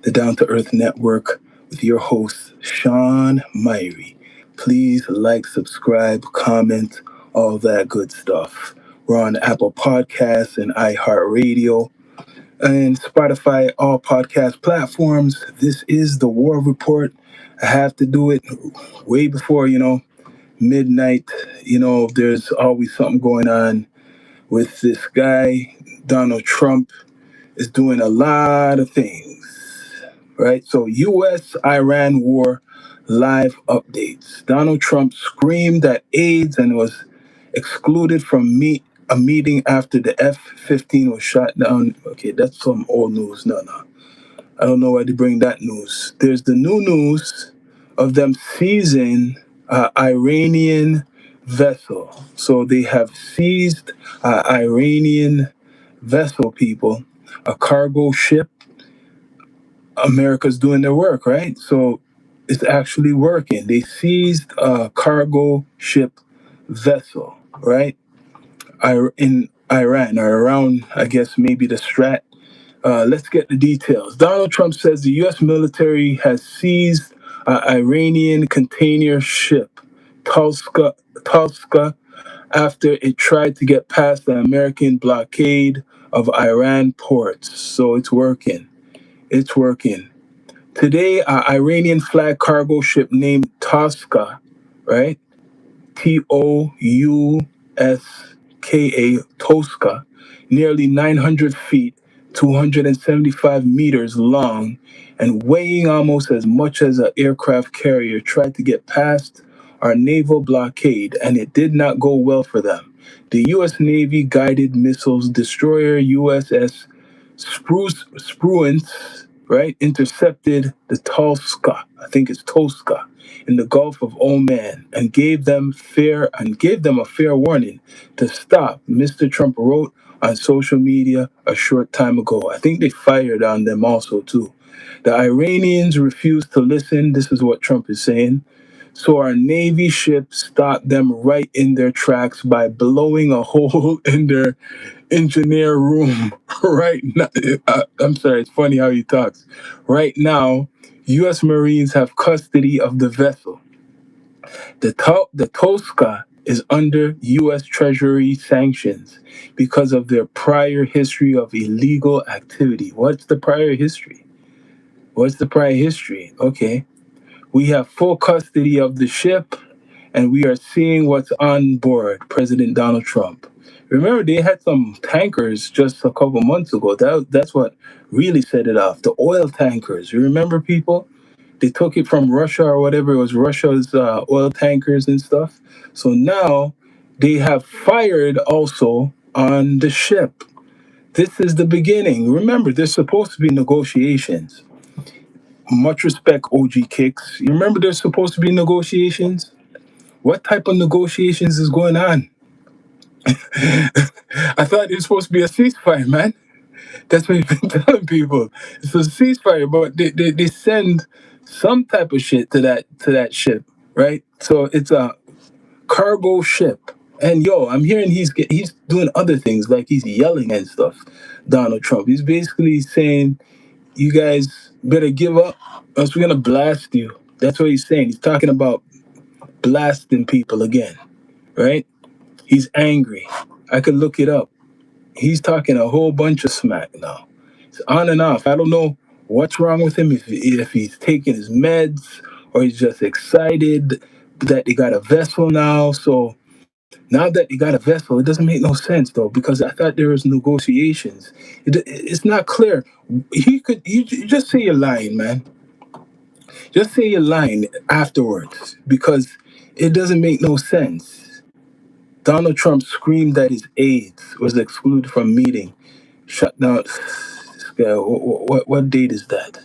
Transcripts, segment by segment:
the Down to Earth Network with your host, Sean Myrie. Please like, subscribe, comment, all that good stuff. We're on Apple Podcasts and iHeartRadio and Spotify, all podcast platforms. This is the War Report. I have to do it way before, midnight. There's always something going on with this guy. Donald Trump is doing a lot of things, right? So, U.S. Iran war live updates. Donald Trump screamed at aides and was excluded from a meeting after the F-15 was shot down. Okay, that's some old news. No. I don't know why they bring that news. There's the new news of them seizing Iranian vessel. So they have seized Iranian vessel, people, a cargo ship. America's doing their work, right? So it's actually working. They seized a cargo ship vessel, right? In Iran or around, I guess, maybe the Strat. Let's get the details. Donald Trump says the U.S. military has seized an Iranian container ship, Tulska, after it tried to get past the American blockade of Iran ports. So it's working. It's working. Today, an Iranian flag cargo ship named Tosca, right? Touska, Tosca, nearly 900 feet, 275 meters long, and weighing almost as much as an aircraft carrier, tried to get past our naval blockade, and it did not go well for them. The U.S. Navy guided missiles destroyer USS Spruance, right, intercepted the Tulska, I think it's Tosca, in the Gulf of Oman and gave them a fair warning to stop. Mr. Trump wrote on social media a short time ago. I think they fired on them also too. The Iranians refused to listen. This is what Trump is saying. So our Navy ship stopped them right in their tracks by blowing a hole in their engineer room. Right now, I'm sorry, it's funny how he talks. Right now, U.S. Marines have custody of the vessel. The Tosca is under U.S. Treasury sanctions because of their prior history of illegal activity. What's the prior history? Okay. We have full custody of the ship, and we are seeing what's on board, President Donald Trump. Remember, they had some tankers just a couple months ago. That's what really set it off. The oil tankers. You remember, people? They took it from Russia or whatever. It was Russia's oil tankers and stuff. So now they have fired also on the ship. This is the beginning. Remember, there's supposed to be negotiations. Much respect, OG Kicks. You remember there's supposed to be negotiations? What type of negotiations is going on? I thought it was supposed to be a ceasefire, man. That's what you've been telling people. It's a ceasefire, but they send some type of shit to that ship, right? So it's a cargo ship. And I'm hearing he's doing other things, like he's yelling and stuff. Donald Trump. He's basically saying, "You guys better give up, else we're gonna blast you." That's what he's saying. He's talking about blasting people again, right? He's angry. I could look it up. He's talking a whole bunch of smack now. It's on and off. I don't know what's wrong with him, if he's taking his meds or he's just excited that they got a vessel now. So now that they got a vessel, it doesn't make no sense though, because I thought there was negotiations. It's not clear. You just say you're lying, man. Just say you're lying afterwards, because it doesn't make no sense. Donald Trump screamed that his aides was excluded from meeting. Shut down. What date is that?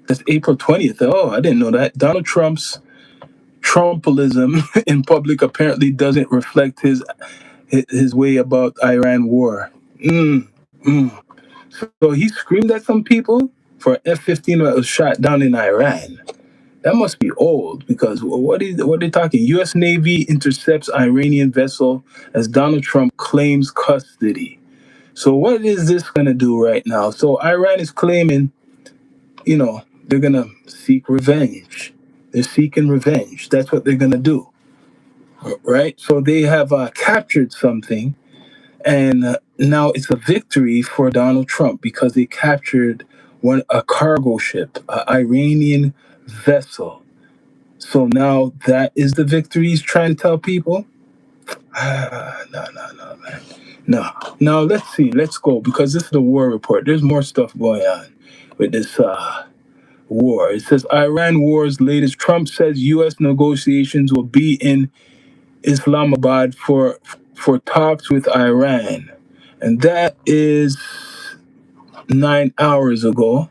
That's April 20th. Oh, I didn't know that. Donald Trump's Trumpism in public apparently doesn't reflect his way about Iran war. Mm, mm. So he screamed at some people for F-15 that was shot down in Iran. That must be old, because what are they talking? U.S. Navy intercepts Iranian vessel as Donald Trump claims custody. So what is this going to do right now? So Iran is claiming they're gonna seek revenge. They're seeking revenge. That's what they're gonna do, right? So they have captured something, and now it's a victory for Donald Trump because they captured a cargo ship, an Iranian vessel. So now that is the victory he's trying to tell people. No, man. No. Now let's see. Let's go because this is the war report. There's more stuff going on with this war. It says Iran war's latest. Trump says U.S. negotiations will be in Islamabad for talks with Iran, and that is 9 hours ago.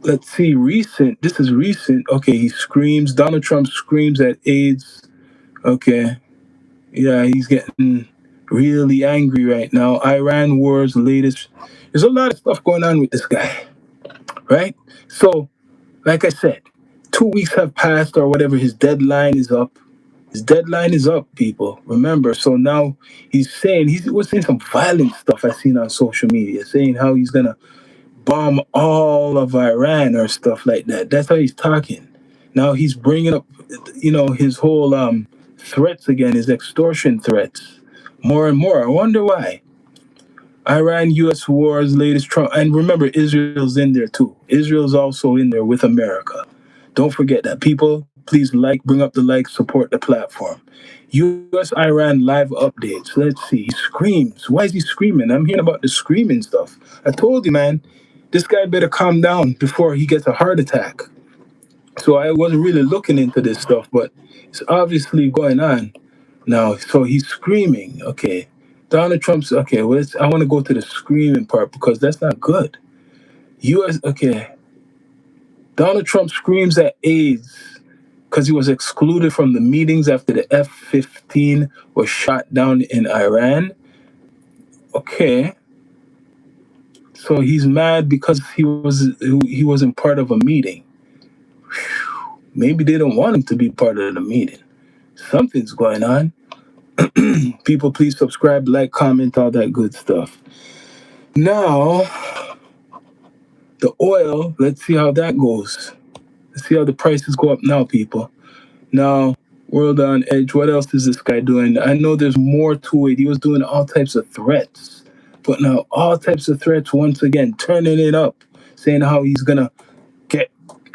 Let's see. Recent. This is recent. Okay. He screams. Donald Trump screams at aides. Okay. Yeah, he's getting really angry right now. Iran war's latest. There's a lot of stuff going on with this guy, right? So, like I said, 2 weeks have passed or whatever. His deadline is up. His deadline is up, people. Remember. So now he was saying some violent stuff I seen on social media, saying how he's gonna bomb all of Iran or stuff like that. That's how he's talking. Now he's bringing up, his whole threats again, his extortion threats, more and more. I wonder why. Iran U.S. war's latest Trump, and remember, Israel's in there too. Israel's also in there with America. Don't forget that. People, please bring up the like, support the platform. U.S. Iran live updates. Let's see. He screams. Why is he screaming? I'm hearing about the screaming stuff. I told you, man, this guy better calm down before he gets a heart attack. So I wasn't really looking into this stuff, but it's obviously going on now. So he's screaming. Okay. Donald Trump's okay. I want to go to the screaming part because that's not good. U.S. Okay. Donald Trump screams at aides because he was excluded from the meetings after the F-15 was shot down in Iran. Okay. So he's mad because he wasn't part of a meeting. Maybe they don't want him to be part of the meeting. Something's going on. People, please subscribe, like, comment, all that good stuff. Now, the oil, let's see how that goes. Let's see how the prices go up now, people. Now, world on edge. What else is this guy doing? I know there's more to it. He was doing all types of threats. But now, all types of threats, once again, turning it up, saying how he's going to get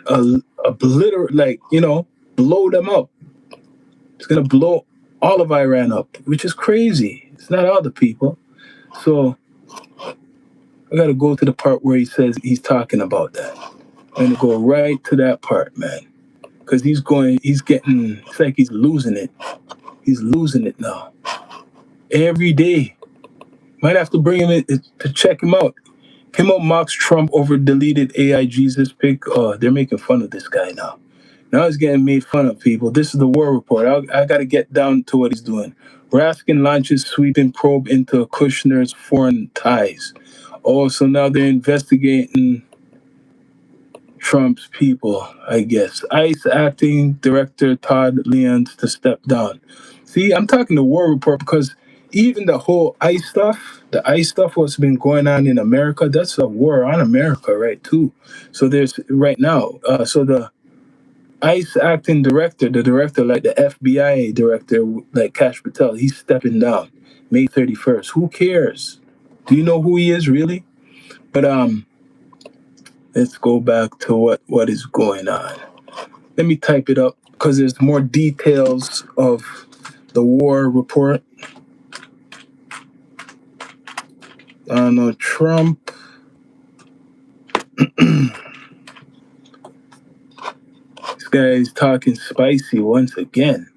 blow them up. It's going to blow all of Iran up, which is crazy. It's not all the people. So I got to go to the part where he says he's talking about that. I'm going to go right to that part, man. Because it's like he's losing it. He's losing it now. Every day. Might have to bring him in to check him out. Came out mocks Trump over deleted AI Jesus pic. Oh, they're making fun of this guy now. Now he's getting made fun of, people. This is the war report. I got to get down to what he's doing. Raskin launches sweeping probe into Kushner's foreign ties. Oh, so now they're investigating Trump's people, I guess. ICE acting director Todd Leons to step down. See, I'm talking the war report because even the whole the ICE stuff what's been going on in America, that's a war on America, right, too. So there's right now, so the ICE acting director, the director, like the FBI director, like Kash Patel, he's stepping down May 31st. Who cares? Do you know who he is, really? But let's go back to what is going on. Let me type it up because there's more details of the war report. Donald Trump. This guy is talking spicy once again.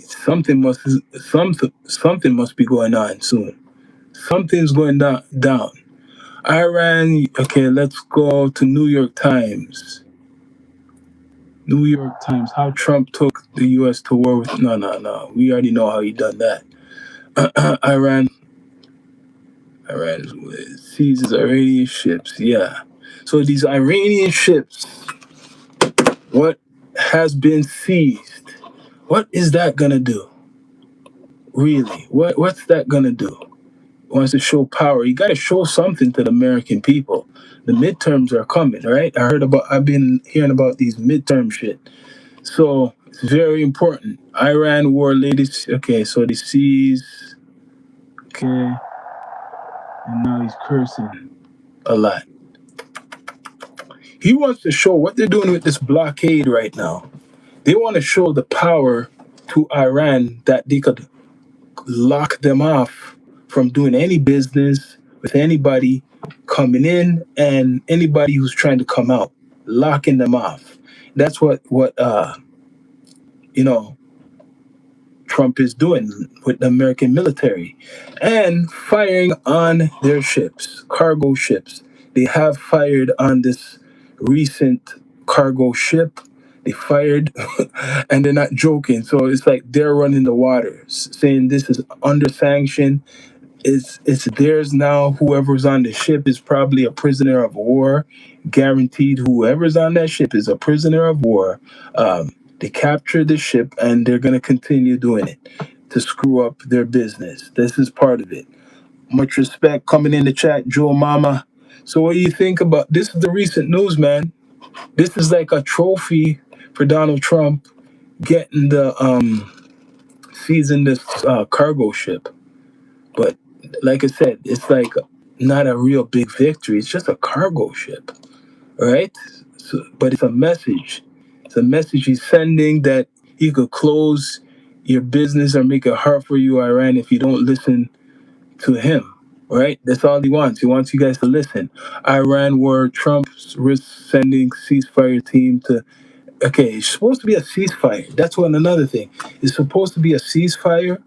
Something must be going on soon. Something's going down. Iran. Okay, let's go to New York Times. New York Times. How Trump took the U.S. to war with. No. We already know how he done that. Iran seizes Iranian ships. Yeah. So these Iranian ships, what has been seized? What is that gonna do? Really? What's that gonna do? wants to show power. You got to show something to the American people. The midterms are coming, right? I've been hearing about these midterm shit. So it's very important. Iran war latest. Okay, so they seize. Okay, and now he's cursing a lot. He wants to show what they're doing with this blockade right now. They want to show the power to Iran that they could lock them off from doing any business with anybody coming in and anybody who's trying to come out, locking them off. That's what you know Trump is doing with the American military and firing on their ships, cargo ships. They have fired on this recent cargo ship. They fired, and they're not joking. So it's like they're running the waters, saying this is under sanction. It's theirs now. Whoever's on the ship is probably a prisoner of war. Guaranteed, whoever's on that ship is a prisoner of war. They captured the ship, and they're going to continue doing it to screw up their business. This is part of it. Much respect coming in the chat, Joe Mama. So what do you think about this? Is the recent news, man. This is like a trophy for Donald Trump getting the seizing this cargo ship. But like I said, it's like not a real big victory. It's just a cargo ship, right? So, but it's a message. It's a message he's sending that he could close your business or make it hard for you, Iran, if you don't listen to him, right? That's all he wants. He wants you guys to listen. Iran war, Trump's risk sending ceasefire team to. Okay, it's supposed to be a ceasefire. That's one another thing. It's supposed to be a ceasefire,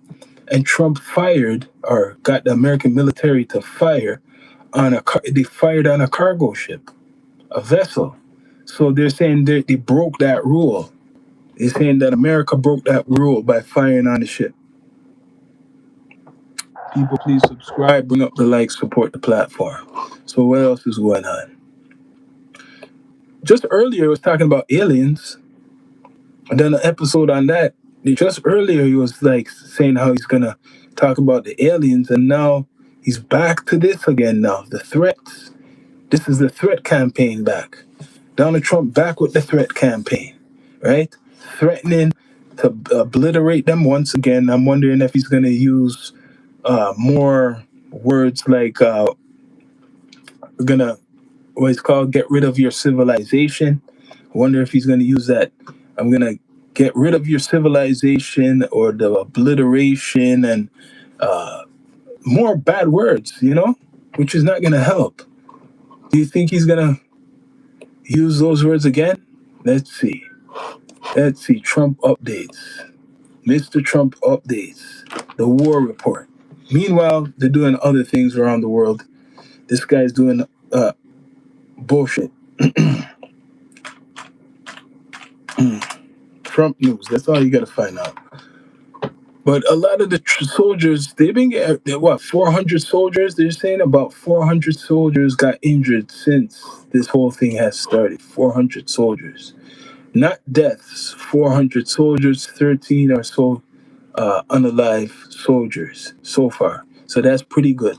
and Trump fired or got the American military to fire on they fired on a cargo ship, a vessel. So they're saying they broke that rule. They're saying that America broke that rule by firing on the ship. People, please subscribe, bring up the likes, support the platform. So what else is going on? Just earlier, I was talking about aliens. I done an episode on that. Just earlier, he was like saying how he's gonna talk about the aliens, and now he's back to this again. Now the threats. This is the threat campaign back. Donald Trump back with the threat campaign, right? Threatening to obliterate them once again. I'm wondering if he's gonna use more words like we're gonna what it's called, get rid of your civilization. I wonder if he's gonna use that. I'm gonna get rid of your civilization or the obliteration and more bad words, which is not gonna help. Do you think he's gonna use those words again? Let's see. Let's see. Trump updates. Mr. Trump updates. The war report. Meanwhile, they're doing other things around the world. This guy's doing bullshit. Trump news. That's all you got to find out. But a lot of the soldiers, they've been getting, 400 soldiers? They're saying about 400 soldiers got injured since this whole thing has started. 400 soldiers. Not deaths. 400 soldiers, 13 or so unalive soldiers so far. So that's pretty good.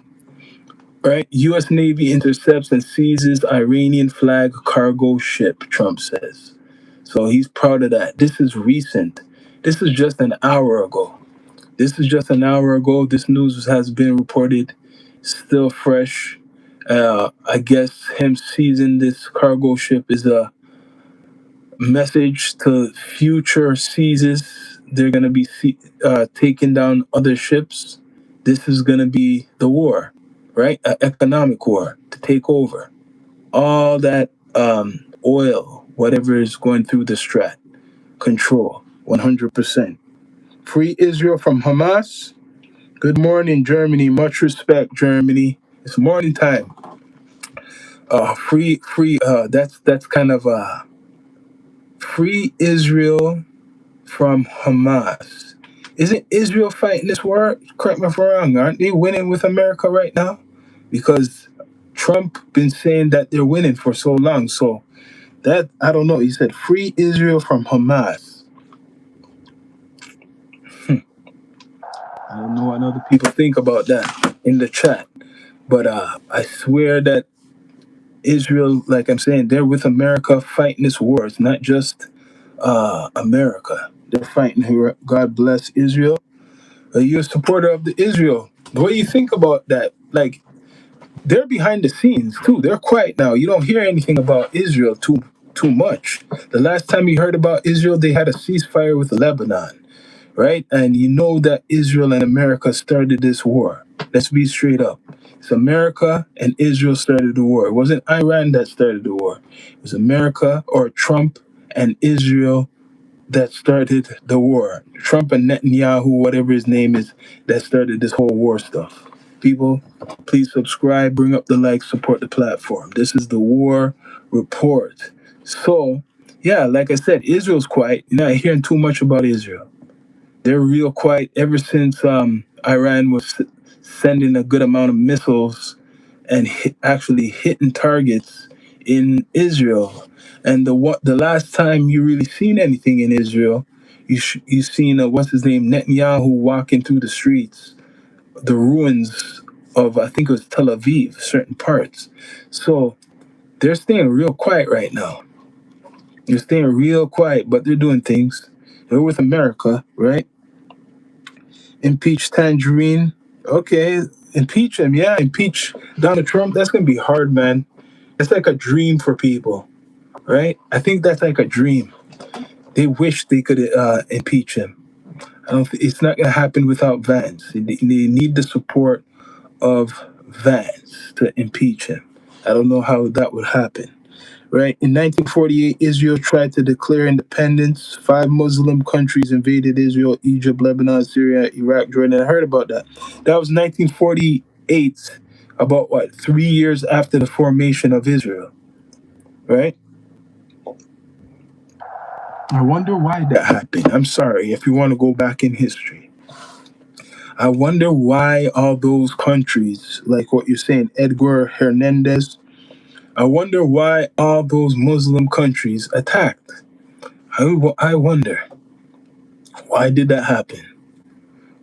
Right? U.S. Navy intercepts and seizes Iranian flag cargo ship, Trump says. So he's proud of that. This is recent. This is just an hour ago. This news has been reported, still fresh. I guess him seizing this cargo ship is a message to future seizes. They're going to be taking down other ships. This is going to be the war, right? An economic war to take over. All that oil, whatever is going through the strat, control, 100%. Free Israel from Hamas. Good morning, Germany. Much respect, Germany. It's morning time. Free. That's kind of free Israel from Hamas. Isn't Israel fighting this war? Correct me if I'm wrong. Aren't they winning with America right now? Because Trump been saying that they're winning for so long. So that I don't know. He said free Israel from Hamas. I don't know what other people think about that. in the chat. But I swear that Israel, like I'm saying, they're with America fighting this war. It's not just America. They're fighting here. God bless Israel. Are you a supporter of the Israel? What do you think about that? Like, they're behind the scenes too. They're quiet now. You don't hear anything about Israel too much. The last time you heard about Israel, they had a ceasefire with Lebanon, right? And you know that Israel and America started this war. Let's be straight up. It's America and Israel started the war. It wasn't Iran that started the war. It was America or Trump and Israel that started the war. Trump and Netanyahu, whatever his name is, that started this whole war stuff. People, please subscribe, bring up the likes, support the platform. This is the War Report. So, yeah, like I said, Israel's quiet. You're not hearing too much about Israel. They're real quiet ever since Iran was sending a good amount of missiles and actually hitting targets in Israel. And the last time you really seen anything in Israel, you seen what's his name, Netanyahu, walking through the streets, the ruins of, I think it was Tel Aviv, certain parts. So they're staying real quiet right now. They're staying real quiet, but they're doing things. They're with America, right? Impeach Tangerine. Okay, impeach him. Yeah, impeach Donald Trump. That's gonna be hard, man. It's like a dream for people, right? I think that's like a dream. They wish they could impeach him. I don't. It's not gonna happen without Vance. They need the support of Vance to impeach him. I don't know how that would happen. Right? In 1948, Israel tried to declare independence. 5 Muslim countries invaded Israel: Egypt, Lebanon, Syria, Iraq, Jordan. I heard about that. That was 1948, about what, 3 years after the formation of Israel, right? I wonder why that happened. I'm sorry if you want to go back in history. I wonder why all those countries, like what you're saying, Edgar Hernandez, I wonder why all those Muslim countries attacked. I wonder, why did that happen?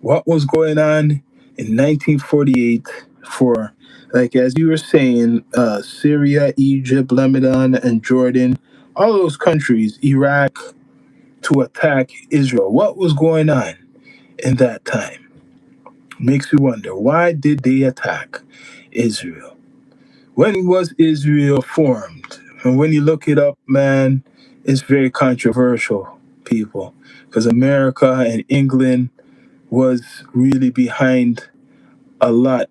What was going on in 1948 for, like, as you were saying, Syria, Egypt, Lebanon, and Jordan, all those countries, Iraq, to attack Israel? What was going on in that time? Makes you wonder, why did they attack Israel? When was Israel formed? And when you look it up, man, it's very controversial, people, because America and England was really behind a lot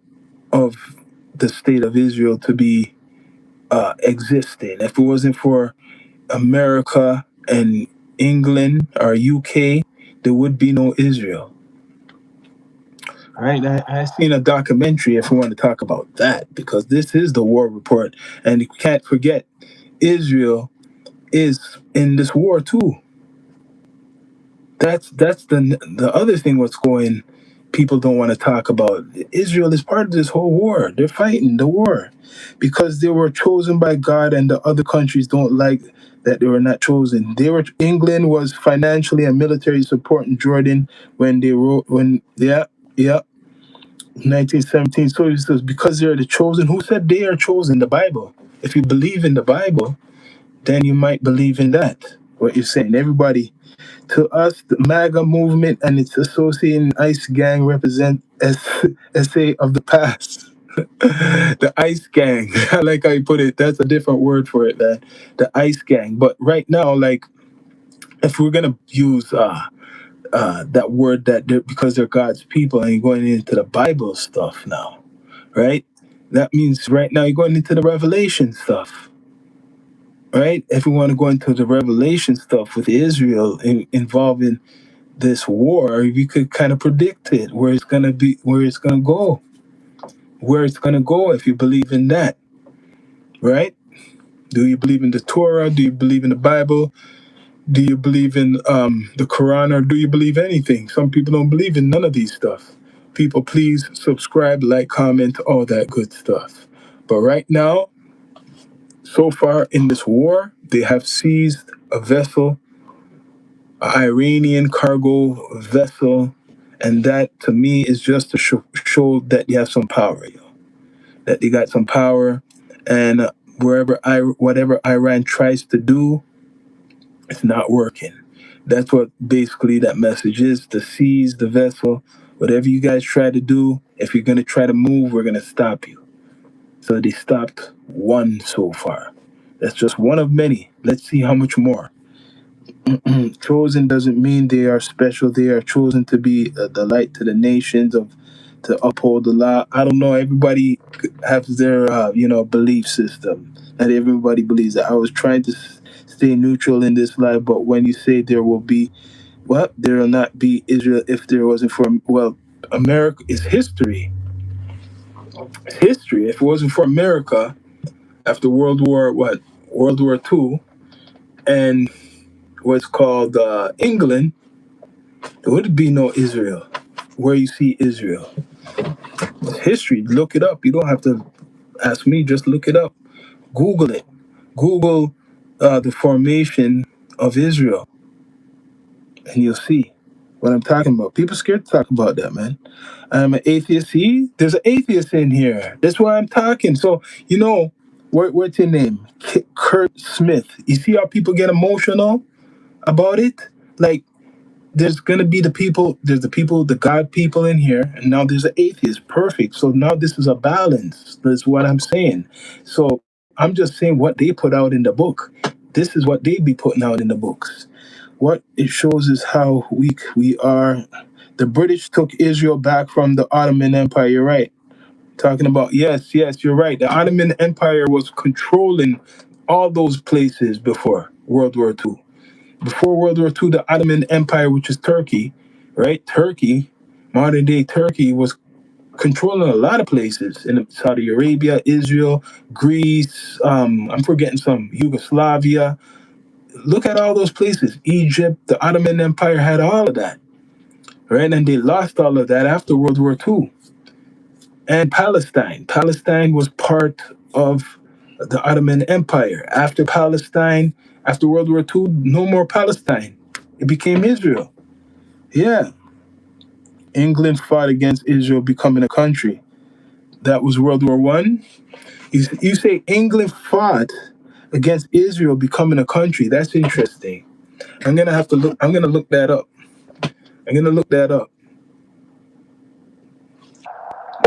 of the state of Israel to be existing. If it wasn't for America and England or UK, there would be no Israel. Right? I seen a documentary, if we want to talk about that, because this is the war report, and you can't forget Israel is in this war too. That's the other thing. What's going, people don't want to talk about. Israel is part of this whole war. They're fighting the war because they were chosen by God, and the other countries don't like that they were not chosen. England was financially and military supporting Jordan when they wrote when yeah 1917. So it says because they're the chosen. Who said they are chosen? The Bible. If you believe in the Bible, then you might believe in that. What you're saying, everybody. To us, the MAGA movement and its associated ICE gang represent essay of the past. The ICE gang. I like how you put it. That's a different word for it, man. The ICE gang. But right now, like, if we're gonna use that word that because they're God's people and you're going into the Bible stuff now, right? That means right now you're going into the Revelation stuff, right? If we want to go into the Revelation stuff with Israel involving this war, we could kind of predict it, where it's gonna be, where it's gonna go, if you believe in that, right? Do you believe in the Torah? Do you believe in the Bible? Do you believe in the Quran, or do you believe anything? Some people don't believe in none of these stuff. People, please subscribe, like, comment, all that good stuff. But right now, so far in this war, they have seized a vessel, an Iranian cargo vessel, And that to me is just to show that they have some power, that they got some power, and whatever Iran tries to do, it's not working. That's what basically that message is: to seize the vessel. Whatever you guys try to do, if you're gonna try to move, we're gonna stop you. So they stopped one so far. That's just one of many. Let's see how much more. Chosen doesn't mean they are special. They are chosen to be the light to the nations, of to uphold the law. I don't know. Everybody has their belief system. Not everybody believes that. I was trying to stay neutral in this life, but when you say there will be what, there will not be Israel if there wasn't for, well, America is history. It's history. If it wasn't for America after World War II, and what's called England, there would be no Israel. Where you see Israel, it's history. Look it up. You don't have to ask me. Just look it up. Google it. Google the formation of Israel, and you'll see what I'm talking about. People scared to talk about that, man. I'm an atheist. See, there's an atheist in here. That's why I'm talking. So what's your name? Kurt Smith. You see how people get emotional about it? Like, there's gonna be the God people in here, and now there's an atheist. Perfect. So now this is a balance. That's what I'm saying. So I'm just saying what they put out in the book. This is what they be putting out in the books. What it shows is how weak we are. The British took Israel back from the Ottoman Empire. You're right. Talking about, yes, you're right. The Ottoman Empire was controlling all those places before World War II. Before World War II, the Ottoman Empire, which is Turkey, right? Turkey, modern day Turkey, was controlling a lot of places in Saudi Arabia, Israel, Greece. I'm forgetting some, Yugoslavia. Look at all those places. Egypt, the Ottoman Empire had all of that, right? And they lost all of that after World War II. And Palestine. Palestine was part of the Ottoman Empire. After World War II, no more Palestine. It became Israel. Yeah. England fought against Israel becoming a country. That was World War One. You say England fought against Israel becoming a country. That's interesting. I'm gonna look that up. I'm gonna look that up.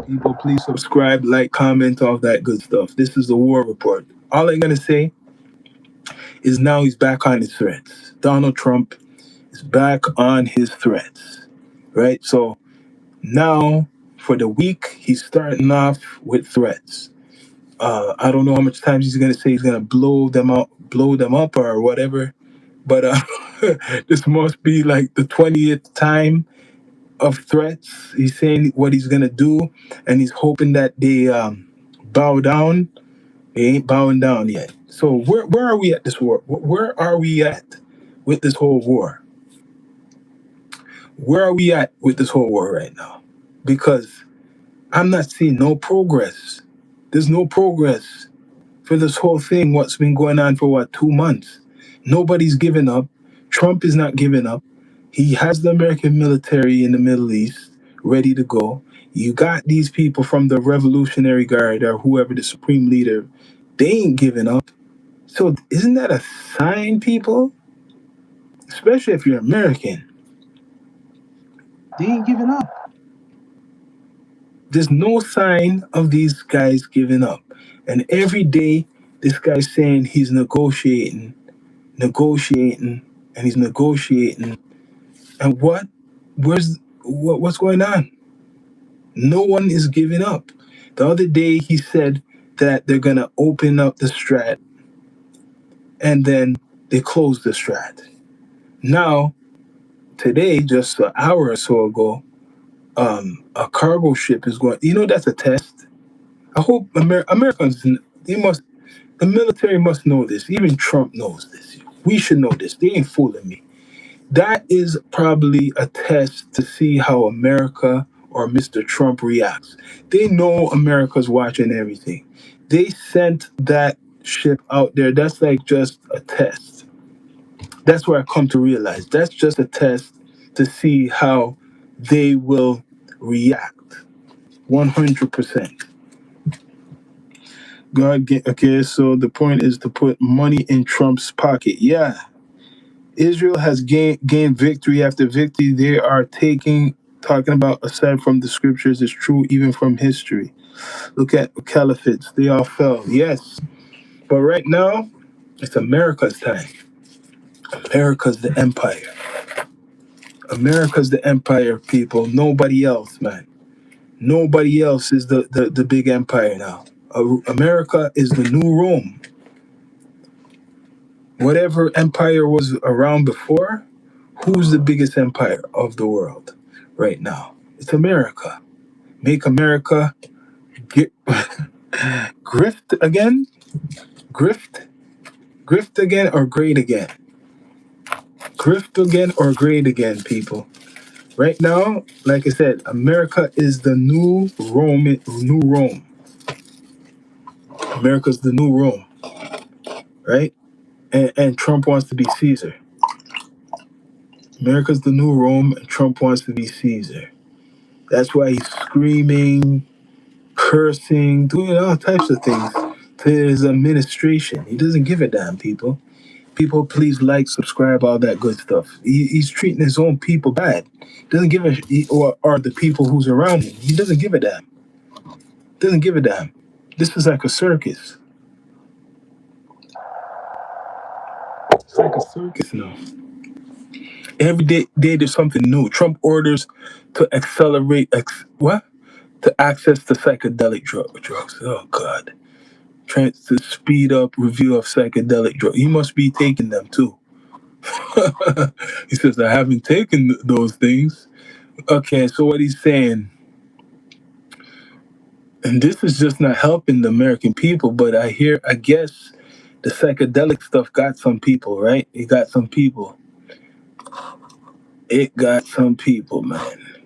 People, please subscribe, like, comment, all that good stuff. This is the war report. All I'm gonna say is now he's back on his threats. Donald Trump is back on his threats. Right? So now for the week, he's starting off with threats. I don't know how much times he's gonna say he's gonna blow them up or whatever. But this must be like the 20th time of threats. He's saying what he's gonna do, and he's hoping that they bow down. They ain't bowing down yet. So where are we at this war? Where are we at with this whole war? Where are we at with this whole war right now? Because I'm not seeing no progress. There's no progress for this whole thing. What's been going on for 2 months? Nobody's giving up. Trump is not giving up. He has the American military in the Middle East ready to go. You got these people from the Revolutionary Guard or whoever the supreme leader. They ain't giving up. So isn't that a sign, people? Especially if you're American. They ain't giving up. There's no sign of these guys giving up. And every day, this guy's saying he's negotiating, and he's negotiating. And what's going on? No one is giving up. The other day, he said that they're going to open up the strat, and then they closed the strat. Now, today, just an hour or so ago, a cargo ship is going. That's a test. I hope Americans, the military must know this. Even Trump knows this. We should know this. They ain't fooling me. That is probably a test to see how America or Mr. Trump reacts. They know America's watching everything. They sent that ship out there. That's like just a test. That's where I come to realize that's just a test to see how they will react 100%. Okay, so the point is to put money in Trump's pocket. Yeah, Israel has gained victory after victory. They are talking about, aside from the scriptures, is true even from history. Look at caliphates; they all fell. Yes, but right now it's America's time. America's the empire. America's the empire, people. Nobody else, man. Nobody else is the big empire now. America is the new Rome. Whatever empire was around before, who's the biggest empire of the world right now? It's America. Make America get, grift again? Grift? Grift again or great again? Grift again or great again, people. Right now, like I said, America is the new Rome. New Rome. America's the new Rome, right? And Trump wants to be Caesar. America's the new Rome, and Trump wants to be Caesar. That's why he's screaming, cursing, doing all types of things to his administration. He doesn't give a damn, people. People, please like, subscribe, all that good stuff. He's treating his own people bad. Doesn't give or the people who's around him. He doesn't give a damn. Doesn't give a damn. This is like a circus. It's like a circus now. Every day there's something new. Trump orders to accelerate what? To access the psychedelic drugs. Oh God. Trying to speed up review of psychedelic drugs. He must be taking them too. He says, I haven't taken those things. Okay, so what he's saying, and this is just not helping the American people, but I guess the psychedelic stuff got some people, right? It got some people. It got some people, man.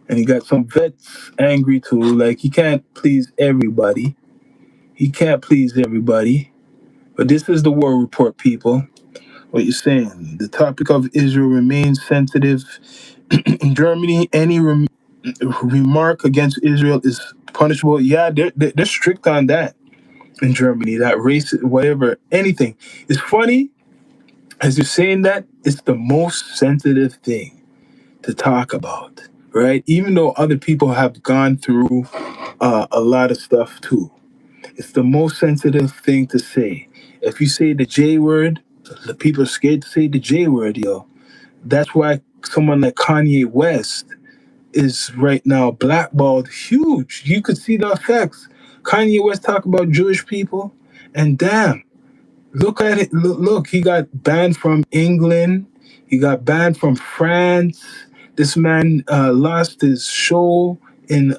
And he got some vets angry too. Like, he can't please everybody. He can't please everybody. But this is the war report, people. What you're saying. The topic of Israel remains sensitive. In Germany, any remark against Israel is punishable. Yeah, they're strict on that in Germany. That race, whatever, anything. It's funny, as you're saying that, it's the most sensitive thing to talk about, right? Even though other people have gone through a lot of stuff too. It's the most sensitive thing to say. If you say the J word, the people are scared to say the J word, yo. That's why someone like Kanye West is right now blackballed huge. You could see the effects. Kanye West talk about Jewish people, and damn, look at it. Look, he got banned from England. He got banned from France. This man lost his show in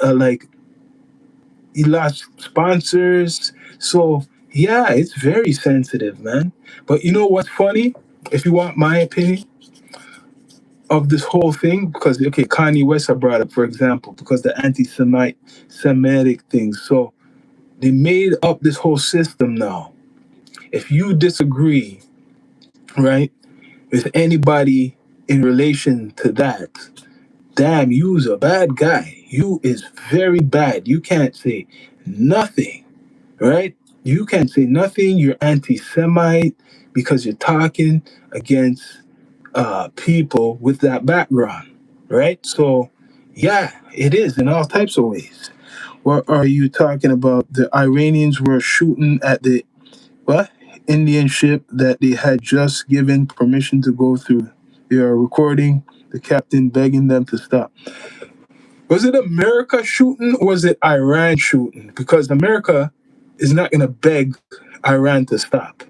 he lost sponsors. So yeah, it's very sensitive, man. But you know what's funny? If you want my opinion of this whole thing, because okay, Kanye West I brought up for example, because the anti-Semitic things. So they made up this whole system now. If you disagree, right, with anybody in relation to that, damn, you's a bad guy. You is very bad. You can't say nothing, right? You can't say nothing. You're anti-Semite because you're talking against people with that background, right? So, yeah, it is in all types of ways. What are you talking about? The Iranians were shooting at the what? Indian ship that they had just given permission to go through. They are recording the captain begging them to stop. Was it America shooting or was it Iran shooting? Because America is not going to beg Iran to stop.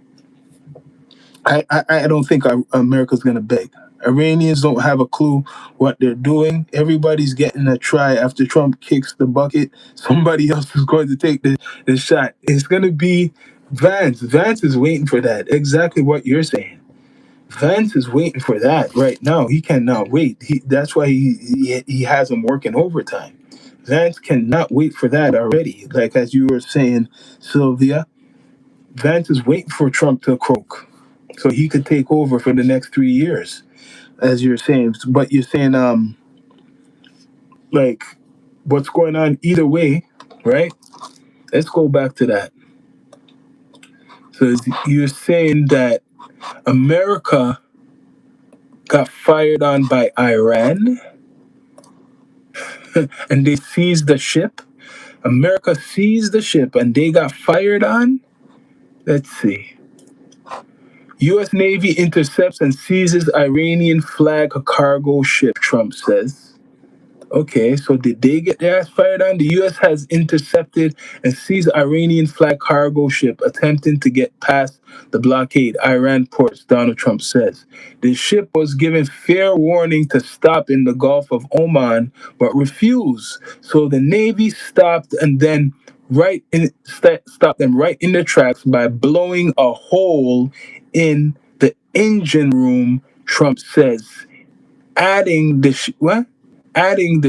I don't think America's going to beg. Iranians don't have a clue what they're doing. Everybody's getting a try after Trump kicks the bucket. Somebody else is going to take the shot. It's going to be Vance. Vance is waiting for that. Exactly what you're saying. Vance is waiting for that right now. He cannot wait. That's why he has him working overtime. Vance cannot wait for that already. Like as you were saying, Sylvia, Vance is waiting for Trump to croak so he could take over for the next 3 years, as you're saying. But you're saying like what's going on either way, right? Let's go back to that. So you're saying that America got fired on by Iran and they seized the ship. America seized the ship and they got fired on. Let's see. U.S. Navy intercepts and seizes Iranian flag cargo ship, Trump says. Okay, so did they get their ass fired on? The U.S. has intercepted and seized Iranian flag cargo ship attempting to get past the blockade, Iran ports, Donald Trump says. The ship was given fair warning to stop in the Gulf of Oman, but refused. So the Navy stopped and then stopped them right in their tracks by blowing a hole in the engine room, Trump says. Adding the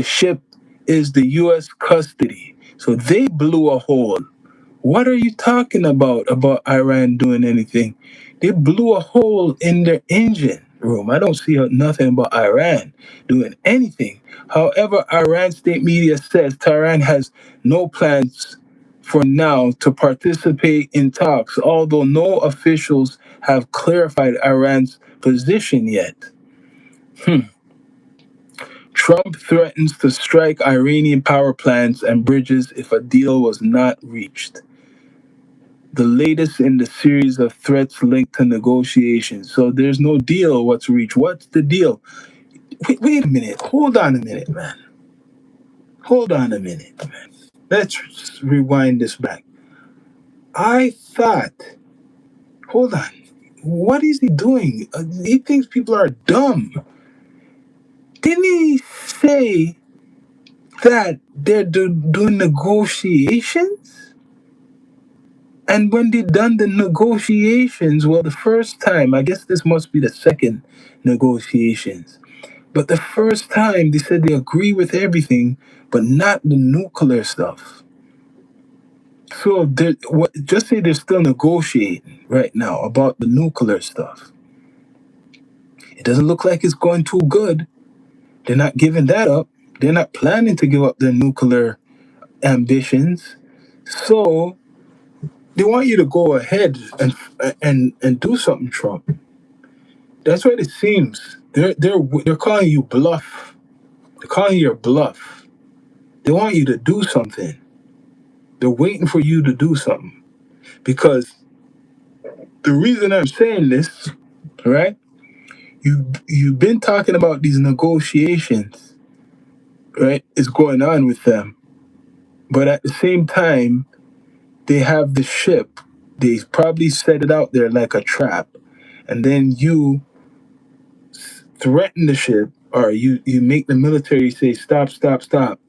ship is the U.S. custody. So they blew a hole. What are you talking about Iran doing anything? They blew a hole in their engine room. I don't see nothing about Iran doing anything. However, Iran state media says Tehran has no plans for now to participate in talks, although no officials have clarified Iran's position yet. Trump threatens to strike Iranian power plants and bridges if a deal was not reached. The latest in the series of threats linked to negotiations. So there's no deal what's reached. What's the deal? Wait a minute. Hold on a minute, man. Hold on a minute, man. Let's rewind this back. I thought, hold on. What is he doing? He thinks people are dumb. Didn't he say that they're doing negotiations? And when they done the negotiations, well, the first time, I guess this must be the second negotiations, but the first time they said they agree with everything, but not the nuclear stuff. So just say they're still negotiating right now about the nuclear stuff. It doesn't look like it's going too good. They're not giving that up. They're not planning to give up their nuclear ambitions. So they want you to go ahead and do something, Trump. That's what it seems. They're calling you bluff. They're calling you a bluff. They want you to do something. They're waiting for you to do something. Because the reason I'm saying this, right? You've been talking about these negotiations, right? Is going on with them. But at the same time, they have the ship. They probably set it out there like a trap. And then you threaten the ship, or you make the military say stop, stop, stop,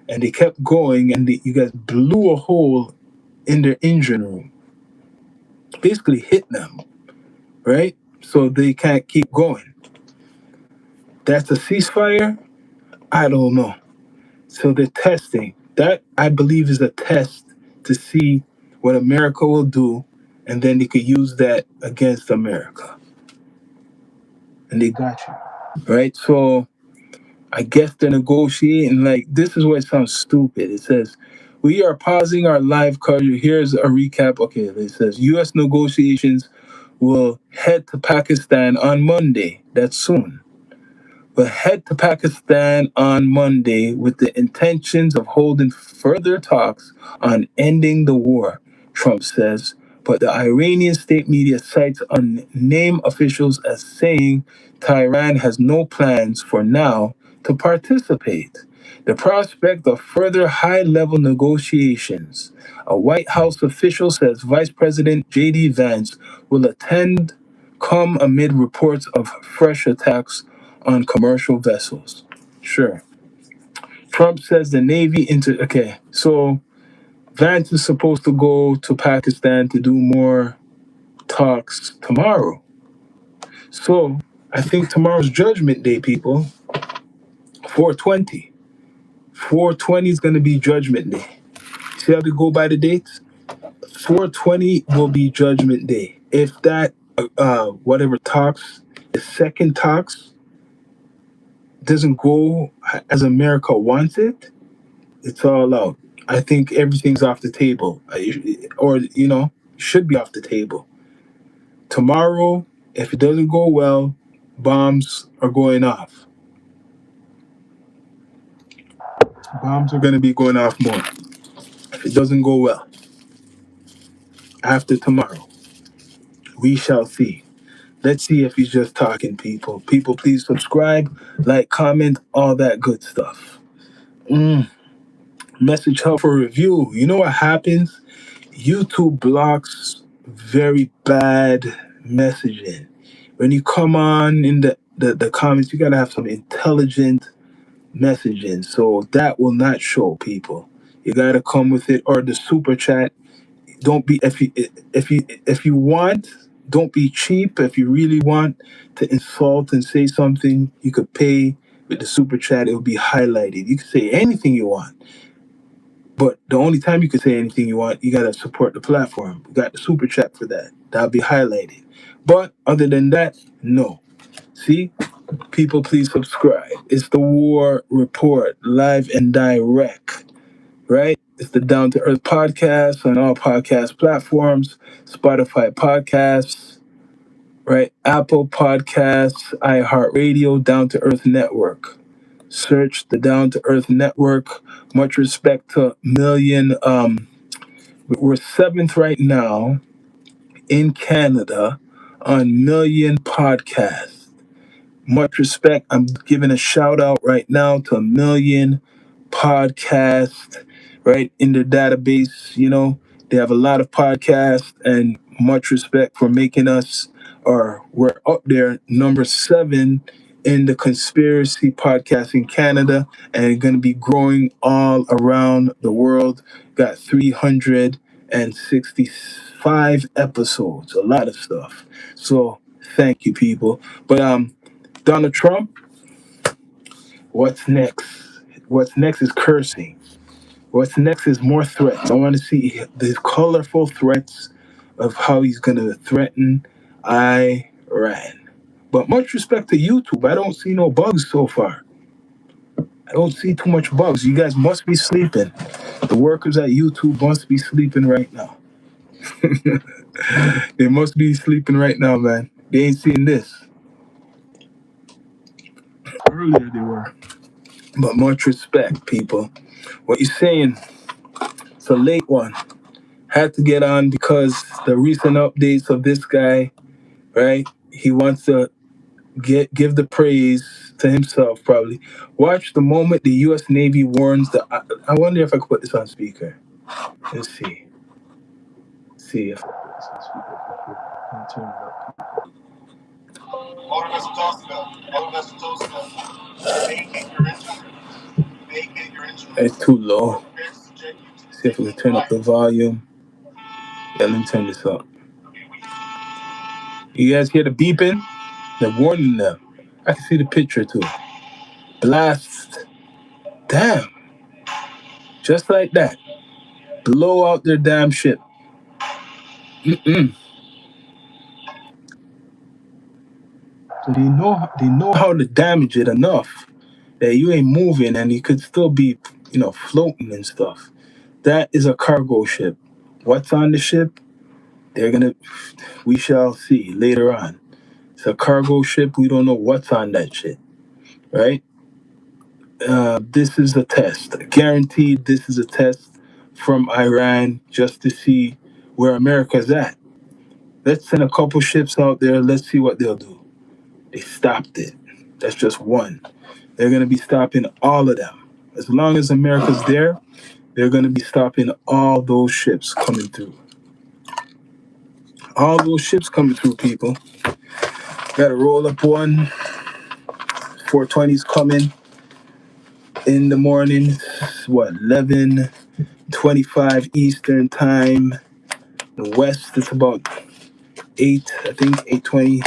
and they kept going, and you guys blew a hole in their engine room, basically hit them, right? So they can't keep going. That's a ceasefire? I don't know. So they're testing. That, I believe, is a test to see what America will do, and then they could use that against America. And they got you, right? So I guess they're negotiating. Like, this is where it sounds stupid. It says, we are pausing our live coverage. Here's a recap. Okay, it says U.S. negotiations will head to Pakistan on Monday. That's soon. Will head to Pakistan on Monday with the intentions of holding further talks on ending the war, Trump says. But the Iranian state media cites unnamed officials as saying Tehran has no plans for now to participate. The prospect of further high level negotiations. A White House official says Vice President J.D. Vance will attend come amid reports of fresh attacks on commercial vessels. Sure. Trump says the Navy okay, so Vance is supposed to go to Pakistan to do more talks tomorrow. So I think tomorrow's Judgment Day, people. 420. 420 is going to be Judgment Day. See how they go by the dates? 420 will be Judgment Day. If that, whatever talks, the second talks, doesn't go as America wants it, it's all out. I think everything's off the table, or should be off the table. Tomorrow, if it doesn't go well, bombs are going off. Bombs are going to be going off more if it doesn't go well. After tomorrow, we shall see. Let's see if he's just talking, people. People, please subscribe, like, comment, all that good stuff. Message Hub for review. You know what happens? YouTube blocks very bad messaging. When you come on in the comments, you gotta have some intelligent messaging. So that will not show, people. You gotta come with it, or the super chat. Don't be if you want, don't be cheap. If you really want to insult and say something, you could pay with the super chat. It will be highlighted. You can say anything you want. But the only time you can say anything you want, you gotta support the platform. We got the super chat for that. That'll be highlighted. But other than that, no. See? People, please subscribe. It's the War Report, live and direct. Right? It's the Down to Earth podcast on all podcast platforms, Spotify podcasts, right? Apple Podcasts, iHeartRadio, Down to Earth Network. Search the Down to Earth Network. Much respect to Million. We're seventh right now in Canada on Million Podcasts. Much respect. I'm giving a shout out right now to a Million Podcast, right in their database. They have a lot of podcasts, and much respect for making us, or we're up there, number 7 in the conspiracy podcast in Canada, and going to be growing all around the world. Got 365 episodes, a lot of stuff. So thank you, people. But Donald Trump, what's next? What's next is cursing. What's next is more threats. I want to see the colorful threats of how he's going to threaten Iran. But much respect to YouTube. I don't see no bugs so far. I don't see too much bugs. You guys must be sleeping. The workers at YouTube must be sleeping right now. They must be sleeping right now, man. They ain't seen this. Earlier they were. But much respect, people. What you're saying, it's a late one. Had to get on because the recent updates of this guy, right? He wants to give the praise to himself, probably. Watch the moment the U.S. Navy warns the. I wonder if I could put this on speaker. Let's see. See if I put this on speaker. Let me turn it up. It's too low. See if we can turn up the volume. Yeah, let me turn this up. You guys hear the beeping? They're warning them. I can see the picture too. Blast. Damn. Just like that. Blow out their damn ship. Mm-mm. So they know how to damage it enough that you ain't moving and you could still be, floating and stuff. That is a cargo ship. What's on the ship? We shall see later on. It's a cargo ship. We don't know what's on that shit, right? This is a test. Guaranteed, this is a test from Iran just to see where America's at. Let's send a couple ships out there. Let's see what they'll do. They stopped it. That's just one. They're going to be stopping all of them. As long as America's there, they're going to be stopping all those ships coming through. All those ships coming through, people. Got to roll up one. 420's coming in the morning. What, 11:25 Eastern time. The West, it's about 8, I think, 8:20,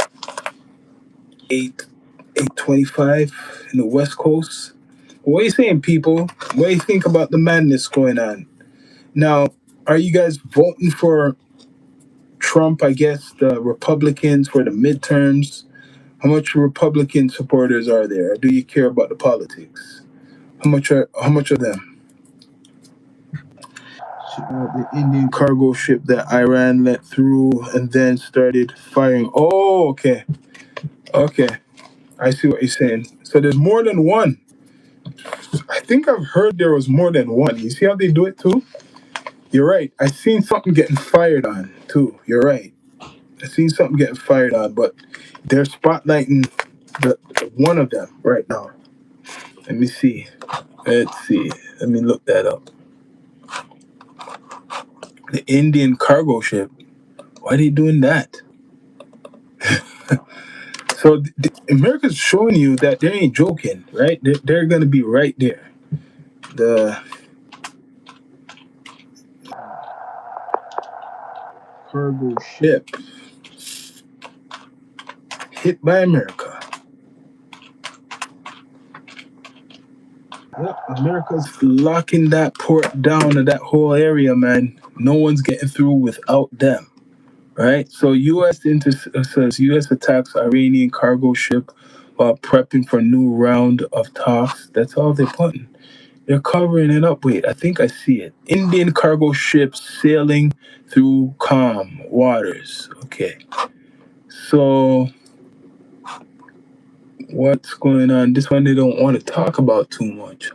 8:25 in the West Coast. What are you saying, people? What do you think about the madness going on? Now, are you guys voting for Trump, I guess, the Republicans for the midterms? How much Republican supporters are there? Do you care about the politics? How much of them? The Indian cargo ship that Iran let through and then started firing. Oh, okay. Okay. I see what you're saying. So there's more than one. I think I've heard there was more than one. You see how they do it too? You're right. I seen something getting fired on too. You're right. I seen something getting fired on, but they're spotlighting the one of them right now. Let me see. Let's see. Let me look that up. The Indian cargo ship. Why are they doing that? So America's showing you that they ain't joking, right? They're gonna be right there. The cargo ship hit by America. Yep, America's locking that port down to that whole area, man. No one's getting through without them, right? So says U.S. attacks Iranian cargo ship while prepping for new round of talks. That's all they're putting. They're covering it up. Wait, I think I see it. Indian cargo ship sailing through calm waters. Okay. So what's going on? This one they don't want to talk about too much.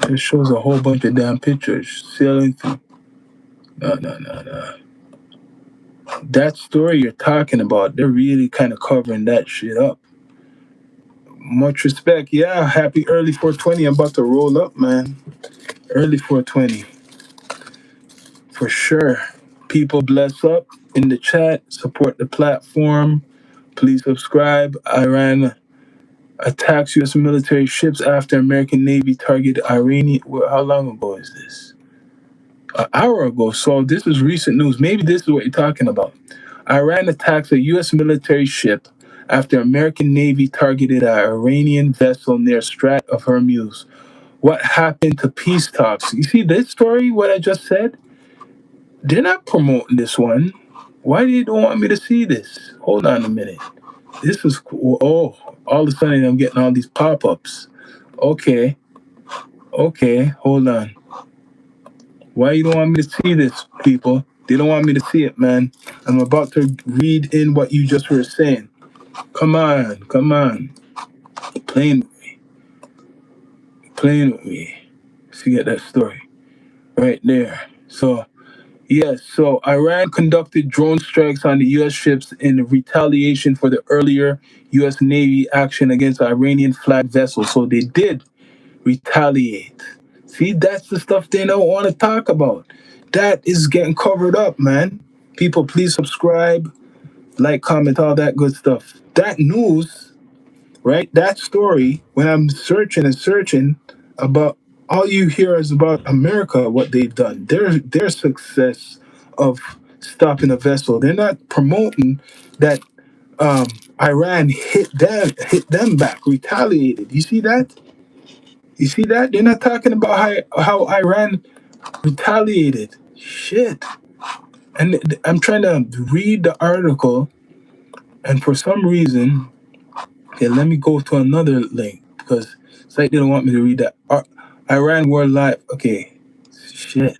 It shows a whole bunch of damn pictures sailing through. No, no, no, no. That story you're talking about, they're really kind of covering that shit up. Much respect. Yeah, happy early 420. I'm about to roll up, man. Early 420. For sure. People bless up in the chat, support the platform. Please subscribe. Iran attacks U.S. military ships after American Navy targeted Iranian. How long ago is this? An hour ago. So this is recent news. Maybe this is what you're talking about. Iran attacks a U.S. military ship after American Navy targeted an Iranian vessel near Strait of Hormuz. What happened to peace talks? You see this story, what I just said? They're not promoting this one. Why do you don't want me to see this? Hold on a minute. This is cool. Oh, all of a sudden I'm getting all these pop-ups. Okay. Okay, hold on. Why you don't want me to see this, people? They don't want me to see it, man. I'm about to read in what you just were saying. Come on, come on. Playing with me. Playing with me. So you get that story. Right there. So, yes, so Iran conducted drone strikes on the U.S. ships in retaliation for the earlier U.S. Navy action against Iranian flagged vessels. So they did retaliate. See, that's the stuff they don't want to talk about. That is getting covered up, man. People, please subscribe, like, comment, all that good stuff. That news, right? That story, when I'm searching and searching about, all you hear is about America, what they've done, their success of stopping a vessel. They're not promoting that Iran hit them back, retaliated. You see that? You see that? They're not talking about how Iran retaliated. Shit. And I'm trying to read the article, and for some reason, okay, let me go to another link because it's like they don't want me to read that. Iran World Live. Okay, shit.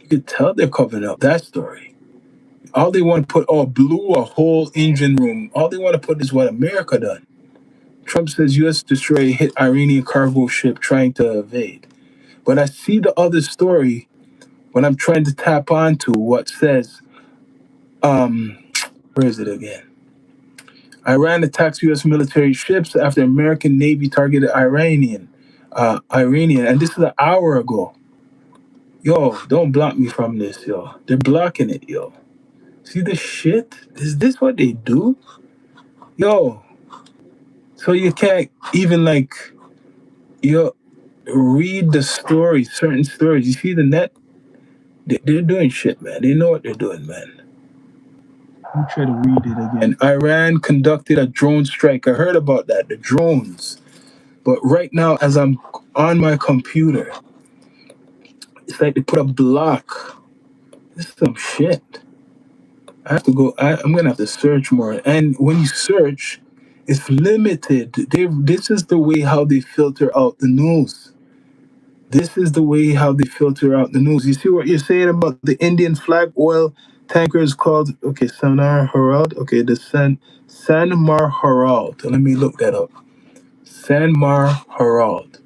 You could tell they're covering up that story. All they want to put, oh, blew a whole engine room. All they want to put is what America done. Trump says U.S. destroyer hit Iranian cargo ship trying to evade. But I see the other story when I'm trying to tap onto what says, where is it again? Iran attacks U.S. military ships after American Navy targeted Iranian, and this is an hour ago. Yo, don't block me from this, yo. They're blocking it, yo. See this shit? Is this what they do? Yo, so you can't even like, yo, read the stories, certain stories. You see the net? They're doing shit, man. They know what they're doing, man. Let me try to read it again. Iran conducted a drone strike. I heard about that, the drones. But right now, as I'm on my computer, it's like they put a block. This is some shit. I have to go. I'm gonna have to search more. And when you search, it's limited. This is the way how they filter out the news. This is the way how they filter out the news. You see what you're saying about the Indian flag oil tankers called Sanar Herald. Okay, the Sanmar Herald. Let me look that up. Sanmar Herald.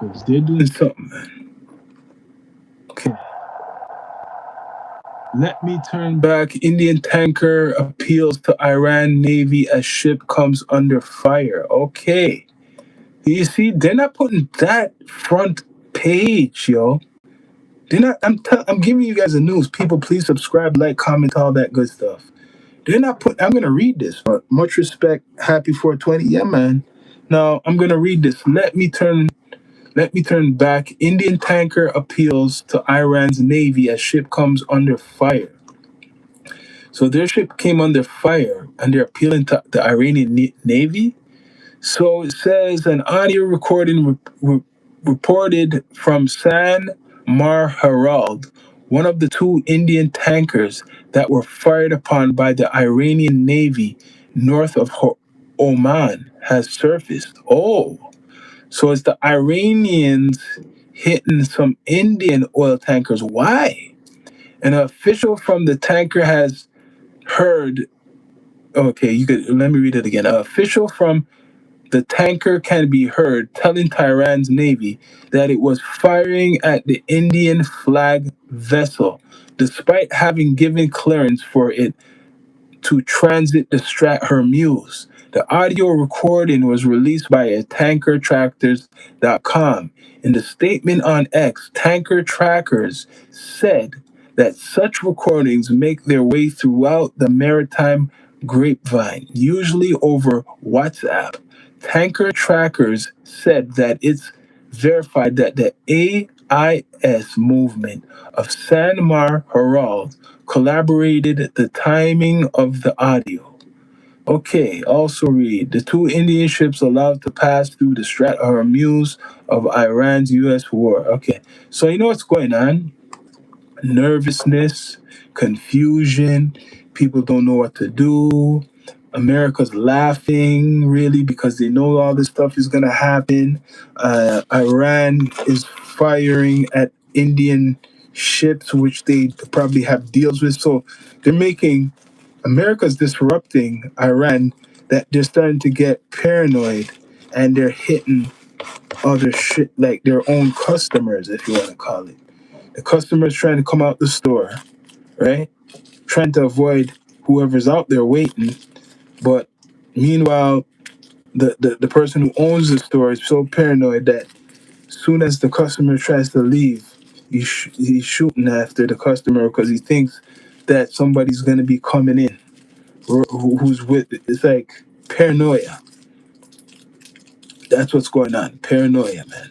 Because they're doing something, man. Okay. Let me turn back. Indian tanker appeals to Iran Navy as ship comes under fire. Okay. You see, they're not putting that front page, yo. They're not. I'm giving you guys the news. People, please subscribe, like, comment, all that good stuff. They're not putting. I'm gonna read this. But much respect. Happy 420. Yeah, man. Now I'm gonna read this. Let me turn back. Indian tanker appeals to Iran's navy as ship comes under fire. So their ship came under fire, and they're appealing to the Iranian navy. So it says an audio recording reported from San Mar Herald, one of the two Indian tankers that were fired upon by the Iranian navy north of Oman, has surfaced. Oh, so it's the Iranians hitting some Indian oil tankers. Why? An official from the tanker has heard. Okay, you could let me read it again. An official from the tanker can be heard telling Tehran's navy that it was firing at the Indian flag vessel, despite having given clearance for it to transit the Strait Hormuz. The audio recording was released by a tankertrackers.com. In the statement on X, Tanker Trackers said that such recordings make their way throughout the maritime grapevine, usually over WhatsApp. Tanker Trackers said that it's verified that the AIS movement of Sanmar Herald collaborated the timing of the audio. Okay, also read the two Indian ships allowed to pass through the Strait of Hormuz of Iran's U.S. war. Okay, so you know what's going on? Nervousness, confusion, people don't know what to do. America's laughing really because they know all this stuff is going to happen. Iran is firing at Indian ships, which they probably have deals with. So they're making America's disrupting Iran, that they're starting to get paranoid and they're hitting other shit like their own customers, if you want to call it. The customer's trying to come out the store, right? Trying to avoid whoever's out there waiting. But meanwhile, the person who owns the store is so paranoid that as soon as the customer tries to leave, he's shooting after the customer because he thinks that somebody's going to be coming in who's with it. It's like paranoia. That's what's going on. Paranoia, man.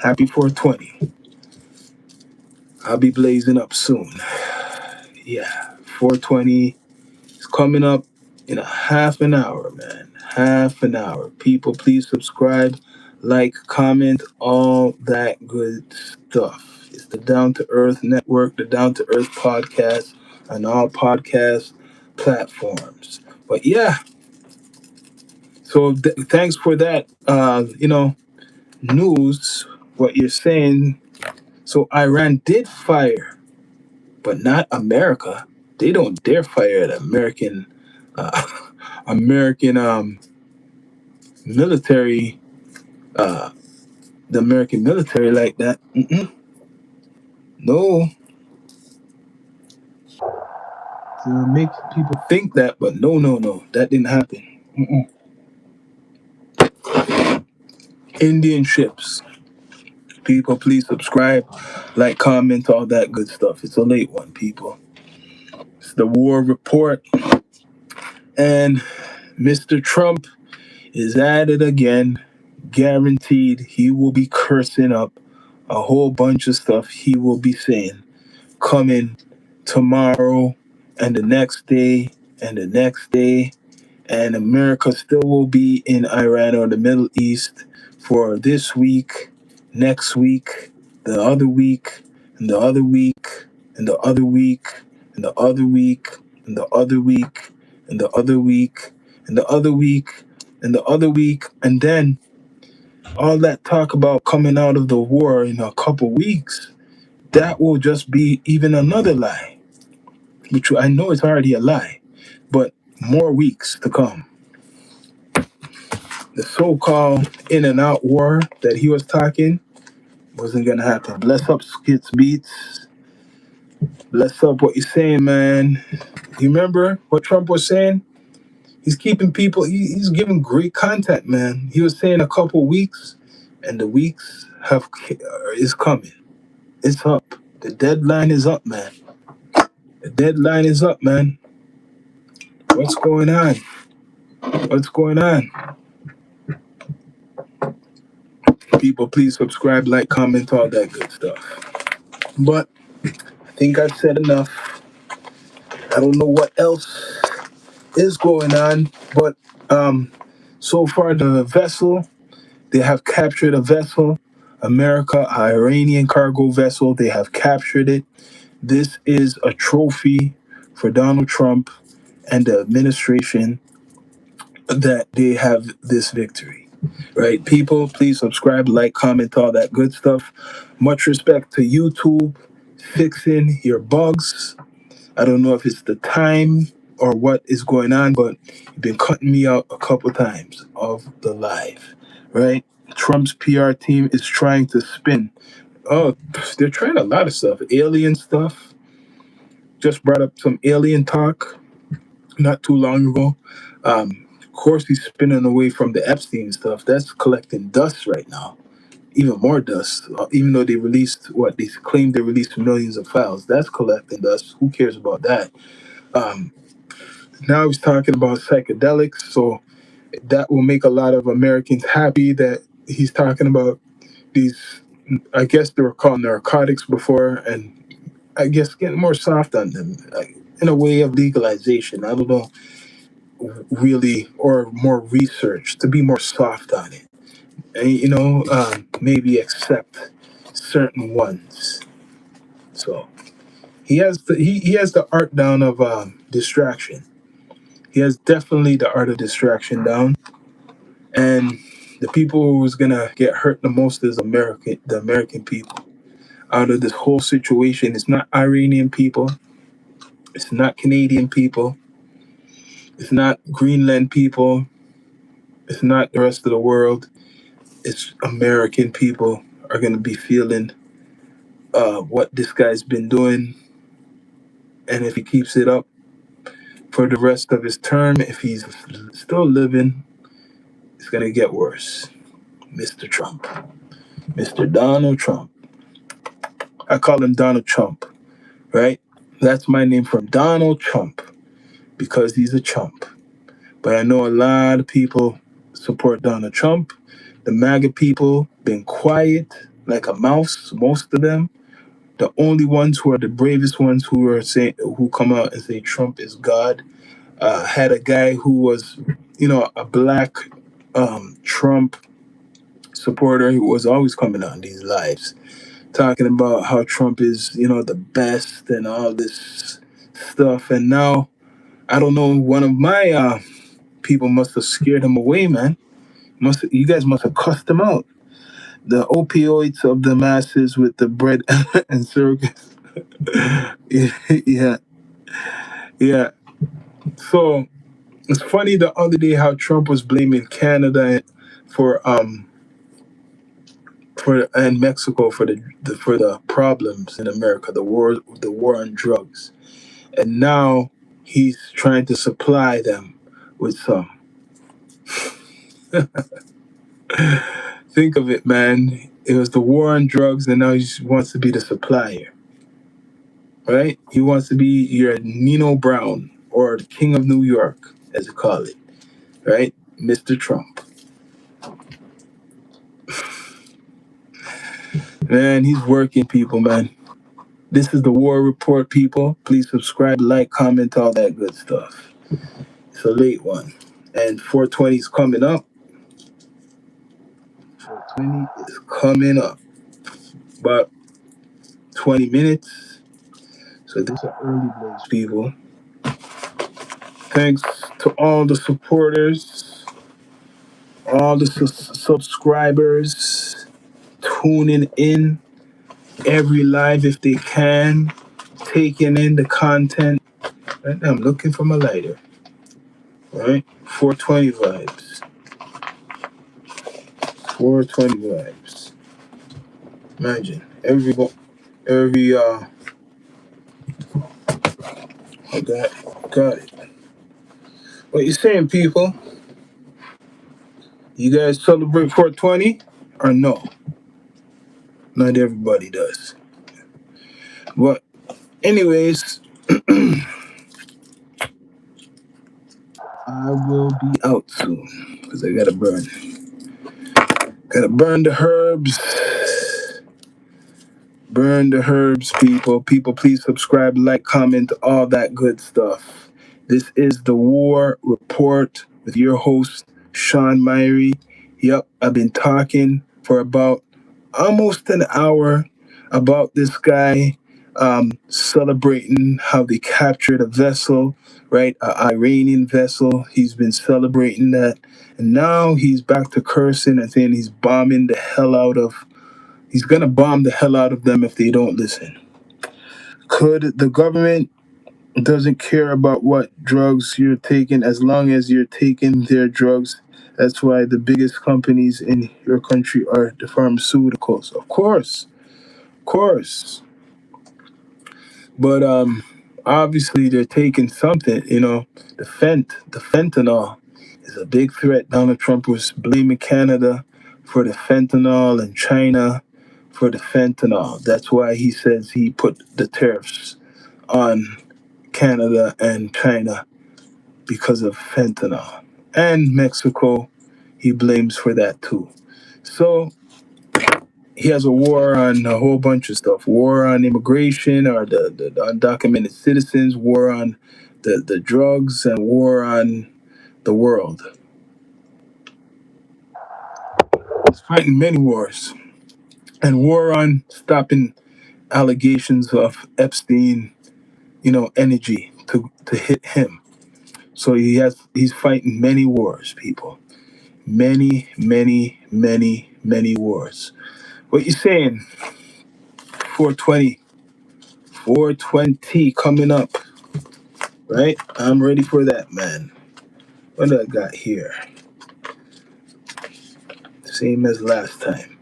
Happy 420. I'll be blazing up soon. Yeah, 420 is coming up in a half an hour, man. Half an hour. People, please subscribe, like, comment, all that good stuff. It's the Down to Earth Network, the Down to Earth podcast, on all podcast platforms. But yeah, so thanks for that. News. What you're saying. So Iran did fire, but not America. They don't dare fire at uh, American military, uh, the American military like that. Mm-mm. No, to make people think that, but no, that didn't happen. Mm-mm. Indian ships. People, please subscribe, like, comment, all that good stuff. It's a late one, people. It's the war report, and Mr. Trump is at it again. Guaranteed he will be cursing up a whole bunch of stuff he will be saying coming tomorrow and the next day and the next day. And America still will be in Iran or the Middle East for this week, next week, the other week, and the other week, and the other week, and the other week, and the other week, and the other week, and the other week, and the other week, and then all that talk about coming out of the war in a couple weeks, that will just be even another lie, which I know is already a lie, but more weeks to come. The so-called in and out war that he was talking wasn't gonna happen. Bless up Skits Beats. Bless up what you're saying, man. You remember what Trump was saying? He's keeping people, he's giving great content, man. He was saying a couple weeks, and the weeks is coming. It's up. The deadline is up, man. The deadline is up, man. What's going on? What's going on? People, please subscribe, like, comment, all that good stuff. But I think I've said enough. I don't know what else is going on, but so far the vessel, they have captured a vessel, America, an Iranian cargo vessel. They have captured it. This is a trophy for Donald Trump and the administration that they have this victory. Right, people, please subscribe, like, comment, all that good stuff. Much respect to YouTube fixing your bugs. I don't know if it's the time or what is going on, but you've been cutting me out a couple times of the live, right? Trump's PR team is trying to spin. Oh, they're trying a lot of stuff. Alien stuff. Just brought up some alien talk not too long ago. Of course, he's spinning away from the Epstein stuff. That's collecting dust right now. Even more dust. Even though they released what they claim they released millions of files, that's collecting dust. Who cares about that? Um, Now he's talking about psychedelics, so that will make a lot of Americans happy that he's talking about these. I guess they were called narcotics before, and I guess getting more soft on them, like, in a way of legalization. I don't know, really, or more research to be more soft on it, and maybe accept certain ones. So he has the art down of distraction. He has definitely the art of distraction down. And the people who's gonna get hurt the most is the American people. Out of this whole situation, it's not Iranian people, it's not Canadian people, it's not Greenland people, it's not the rest of the world. It's American people are gonna be feeling what this guy's been doing, and if he keeps it up for the rest of his term, if he's still living, it's gonna get worse. Mr. Trump, Mr. Donald Trump. I call him Donald Trump, right? That's my name from Donald Trump because he's a chump. But I know a lot of people support Donald Trump. The MAGA people been quiet like a mouse, most of them. The only ones who are the bravest ones who come out and say Trump is God. Had a guy who was, a black Trump supporter who was always coming on these lives talking about how Trump is, the best and all this stuff. And now, I don't know, one of my people must have scared him away, man. You guys must have cussed him out. The opioids of the masses with the bread and circus. Yeah, yeah. So it's funny the other day how Trump was blaming Canada for and Mexico for the problems in America, the war on drugs. And now he's trying to supply them with some. Think of it, man. It was the war on drugs, and now he just wants to be the supplier, right? He wants to be your Nino Brown or the King of New York, as you call it, right? Mr. Trump. Man, he's working people, man. This is the War Report, people. Please subscribe, like, comment, all that good stuff. It's a late one. And 420 is coming up. is coming up. About 20 minutes. So this is an early blaze, people. Thanks to all the supporters, all the subscribers tuning in every live if they can, taking in the content. Right now, I'm looking for my lighter. All right, 420 vibes. 420 vibes. Imagine I got it. What you saying, people? You guys celebrate 420 or no? Not everybody does. But anyways, I will be out soon because I gotta burn. Gotta burn the herbs. Burn the herbs, people. People, please subscribe, like, comment, all that good stuff. This is the War Report with your host, Sean Myrie. Yep, I've been talking for about almost an hour about this guy celebrating how they captured a vessel, right? An Iranian vessel. He's been celebrating that. And now he's back to cursing and saying he's going to bomb the hell out of them if they don't listen. Could the government doesn't care about what drugs you're taking as long as you're taking their drugs? That's why the biggest companies in your country are the pharmaceuticals. Of course. But obviously they're taking something, the fentanyl is a big threat. Donald Trump was blaming Canada for the fentanyl and China for the fentanyl. That's why he says he put the tariffs on Canada and China because of fentanyl. And Mexico, he blames for that too. So he has a war on a whole bunch of stuff. War on immigration or the undocumented citizens, war on the drugs, and war on the world. He's fighting many wars. And war on stopping allegations of Epstein, energy to hit him. So he's fighting many wars, people. Many, many, many, many wars. What you saying? 420. 420 coming up. Right? I'm ready for that, man. What do I got here? Same as last time.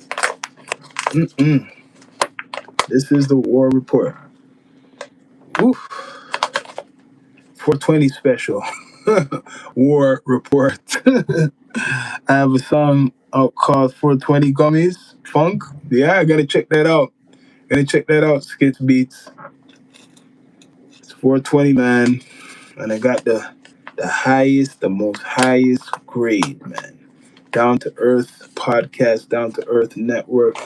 This is the War Report. Woo. 420 special. War Report. I have a song out called 420 Gummies Funk. Yeah, I gotta check that out. Skits Beats. It's 420, man. And I got the most highest grade, man. Down to Earth podcast, Down to Earth network,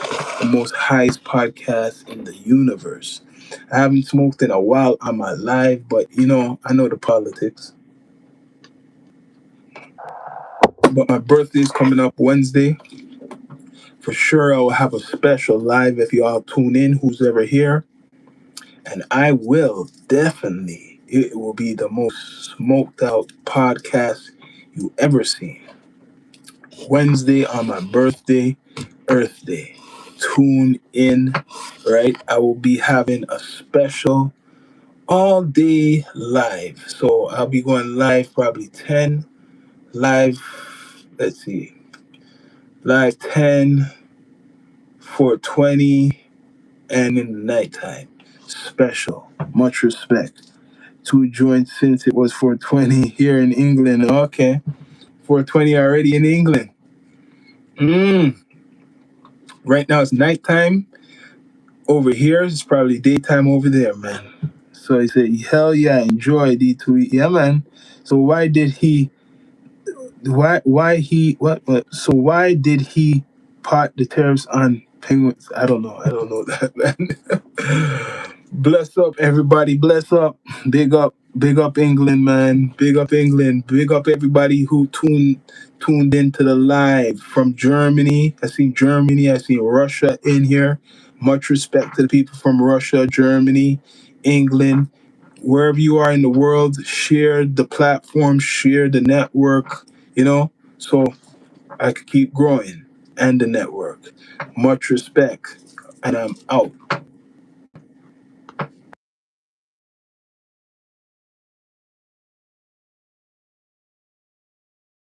the most highest podcast in the universe. I haven't smoked in a while on my live, but I know the politics. But my birthday is coming up Wednesday. For sure, I will have a special live if you all tune in, who's ever here. And I will definitely, it will be the most smoked out podcast you ever seen. Wednesday on my birthday, Earth Day. Tune in, right? I will be having a special all day live. So I'll be going live probably 10, live, let's see, live 10, 420, and in the nighttime. Special. Much respect. 2 joints since it was 420 here in England. Okay. 420 already in England. Right now it's nighttime over here. It's probably daytime over there, man. So I said, hell yeah, enjoy D2. Yeah, man. So why did he so why did he pot the tariffs on penguins? I don't know that, man. Bless up everybody, bless up. Big up England, man. Big up England. Big up everybody who tuned into the live from Germany. I see Germany. I see Russia in here. Much respect to the people from Russia, Germany, England, wherever you are in the world. Share the platform, share the network. So I could keep growing and the network. Much respect, and I'm out.